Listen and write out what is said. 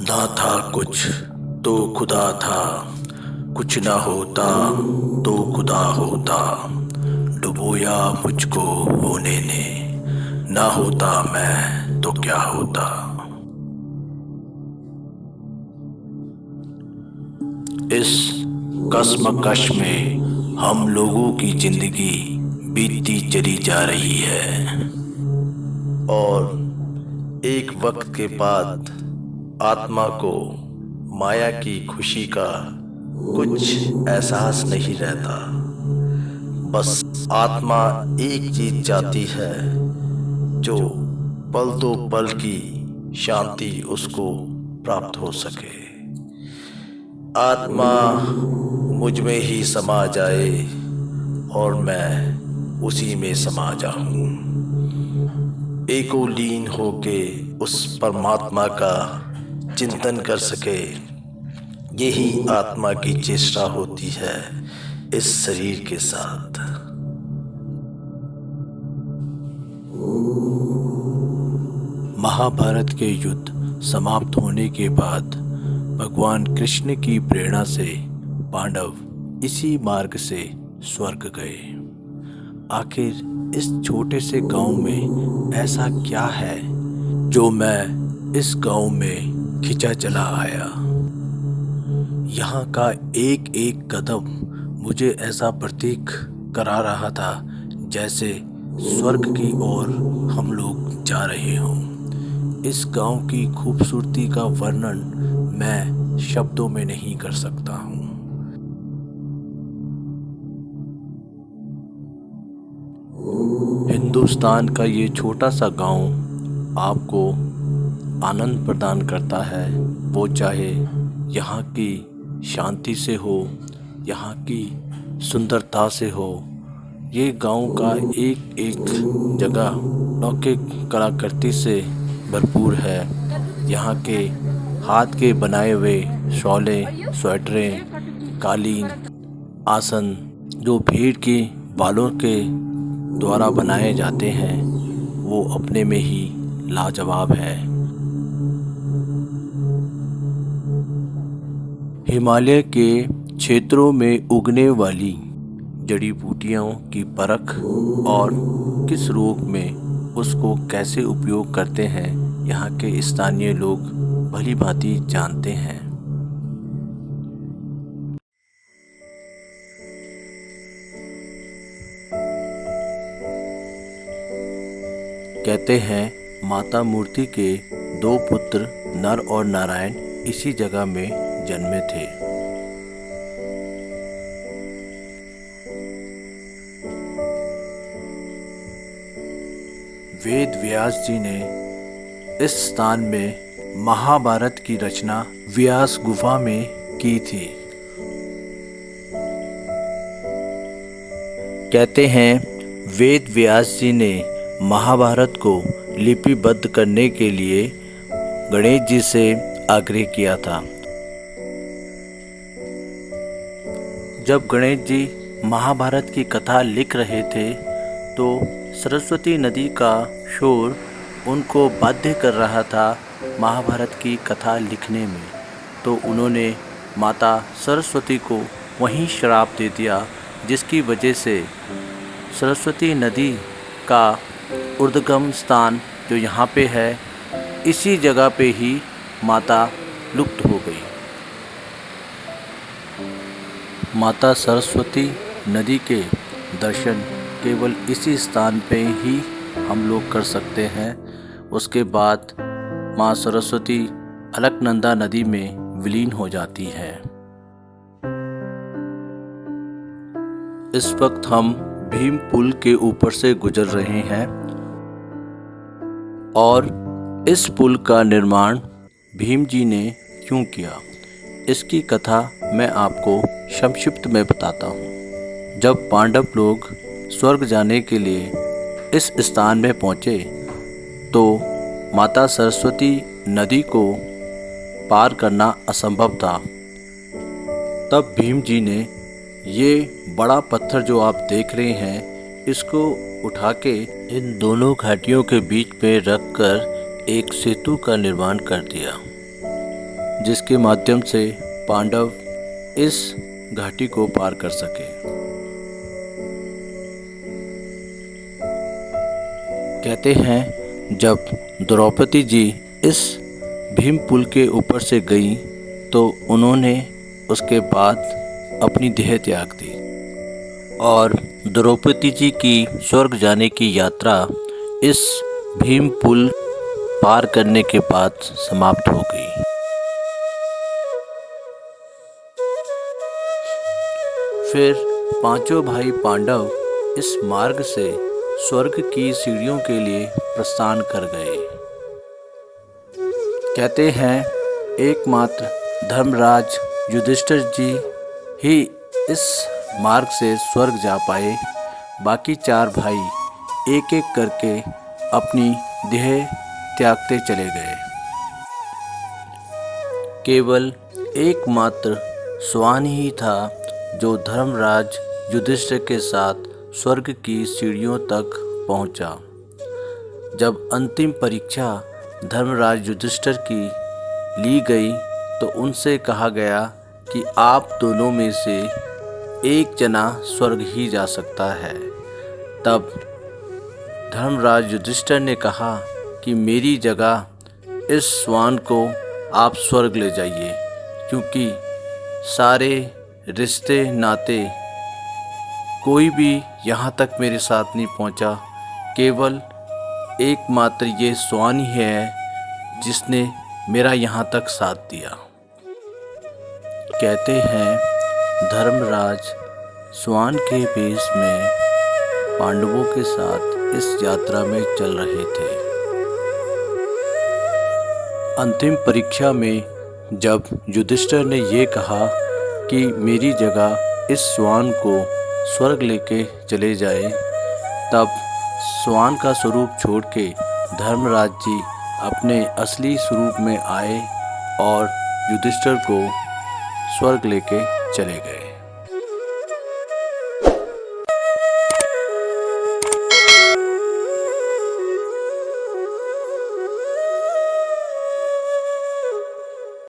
ना था कुछ तो खुदा था, कुछ ना होता तो खुदा होता। डुबोया मुझको होने ने, ना होता मैं तो क्या होता। इस कश्मकश में हम लोगों की जिंदगी बीतती चली जा रही है, और एक वक्त के बाद आत्मा को माया की खुशी का कुछ एहसास नहीं रहता। बस आत्मा एक चीज चाहती है, जो पल दो पल की शांति उसको प्राप्त हो सके। आत्मा मुझ में ही समा जाए और मैं उसी में समा जाऊं। एको लीन होके उस परमात्मा का चिंतन कर सके, यही आत्मा की चेष्टा होती है इस शरीर के साथ। महाभारत के युद्ध समाप्त होने के बाद भगवान कृष्ण की प्रेरणा से पांडव इसी मार्ग से स्वर्ग गए। आखिर इस छोटे से गांव में ऐसा क्या है जो मैं इस गांव में खिंचा चला आया। यहाँ का एक एक कदम मुझे ऐसा प्रतीक करा रहा था जैसे स्वर्ग की ओर हम लोग जा रहे हों। इस गांव की खूबसूरती का वर्णन मैं शब्दों में नहीं कर सकता हूँ। हिंदुस्तान का ये छोटा सा गांव आपको आनंद प्रदान करता है, वो चाहे यहाँ की शांति से हो, यहाँ की सुंदरता से हो। ये गांव का एक एक जगह लौकिक कलाकृति से भरपूर है। यहाँ के हाथ के बनाए हुए शॉले, स्वेटरें, कालीन, आसन जो भेड़ के बालों के द्वारा बनाए जाते हैं, वो अपने में ही लाजवाब है। हिमालय के क्षेत्रों में उगने वाली जड़ी बूटियों की परख और किस रोग में उसको कैसे उपयोग करते हैं, यहाँ के स्थानीय लोग भली भांति जानते हैं। कहते हैं माता मूर्ति के दो पुत्र नर और नारायण इसी जगह में जन्मे थे। वेद व्यास जी ने इस स्थान में महाभारत की रचना व्यास गुफा में की थी। कहते हैं वेद व्यास जी ने महाभारत को लिपिबद्ध करने के लिए गणेश जी से आग्रह किया था। जब गणेश जी महाभारत की कथा लिख रहे थे तो सरस्वती नदी का शोर उनको बाध्य कर रहा था महाभारत की कथा लिखने में। तो उन्होंने माता सरस्वती को वहीं श्राप दे दिया, जिसकी वजह से सरस्वती नदी का उद्गम स्थान जो यहाँ पे है, इसी जगह पे ही माता लुप्त हो गई। माता सरस्वती नदी के दर्शन केवल इसी स्थान पे ही हम लोग कर सकते हैं। उसके बाद माँ सरस्वती अलकनंदा नदी में विलीन हो जाती है। इस वक्त हम भीम पुल के ऊपर से गुजर रहे हैं और इस पुल का निर्माण भीम जी ने क्यों किया, इसकी कथा मैं आपको संक्षिप्त में बताता हूँ। जब पांडव लोग स्वर्ग जाने के लिए इस स्थान में पहुँचे तो माता सरस्वती नदी को पार करना असंभव था। तब भीम जी ने ये बड़ा पत्थर जो आप देख रहे हैं, इसको उठा के इन दोनों घाटियों के बीच में रख कर एक सेतु का निर्माण कर दिया, जिसके माध्यम से पांडव इस घाटी को पार कर सके। कहते हैं जब द्रौपदी जी इस भीम पुल के ऊपर से गई तो उन्होंने उसके बाद अपनी देह त्याग दी और द्रौपदी जी की स्वर्ग जाने की यात्रा इस भीम पुल पार करने के बाद समाप्त हो गई। फिर पांचों भाई पांडव इस मार्ग से स्वर्ग की सीढ़ियों के लिए प्रस्थान कर गए। कहते हैं एकमात्र धर्मराज युधिष्ठिर जी ही इस मार्ग से स्वर्ग जा पाए। बाकी चार भाई एक एक करके अपनी देह त्यागते चले गए। केवल एकमात्र स्वान ही था जो धर्मराज युधिष्ठिर के साथ स्वर्ग की सीढ़ियों तक पहुंचा। जब अंतिम परीक्षा धर्मराज युधिष्ठिर की ली गई तो उनसे कहा गया कि आप दोनों में से एक जना स्वर्ग ही जा सकता है। तब धर्मराज युधिष्ठिर ने कहा कि मेरी जगह इस स्वान को आप स्वर्ग ले जाइए, क्योंकि सारे रिश्ते नाते कोई भी यहाँ तक मेरे साथ नहीं पहुँचा। केवल एकमात्र ये स्वान ही है जिसने मेरा यहाँ तक साथ दिया। कहते हैं धर्मराज स्वान के वेश में पांडवों के साथ इस यात्रा में चल रहे थे। अंतिम परीक्षा में जब युधिष्ठिर ने ये कहा कि मेरी जगह इस स्वान को स्वर्ग लेके चले जाए, तब स्वान का स्वरूप छोड़ के धर्मराज जी अपने असली स्वरूप में आए और युधिष्ठिर को स्वर्ग लेके चले गए।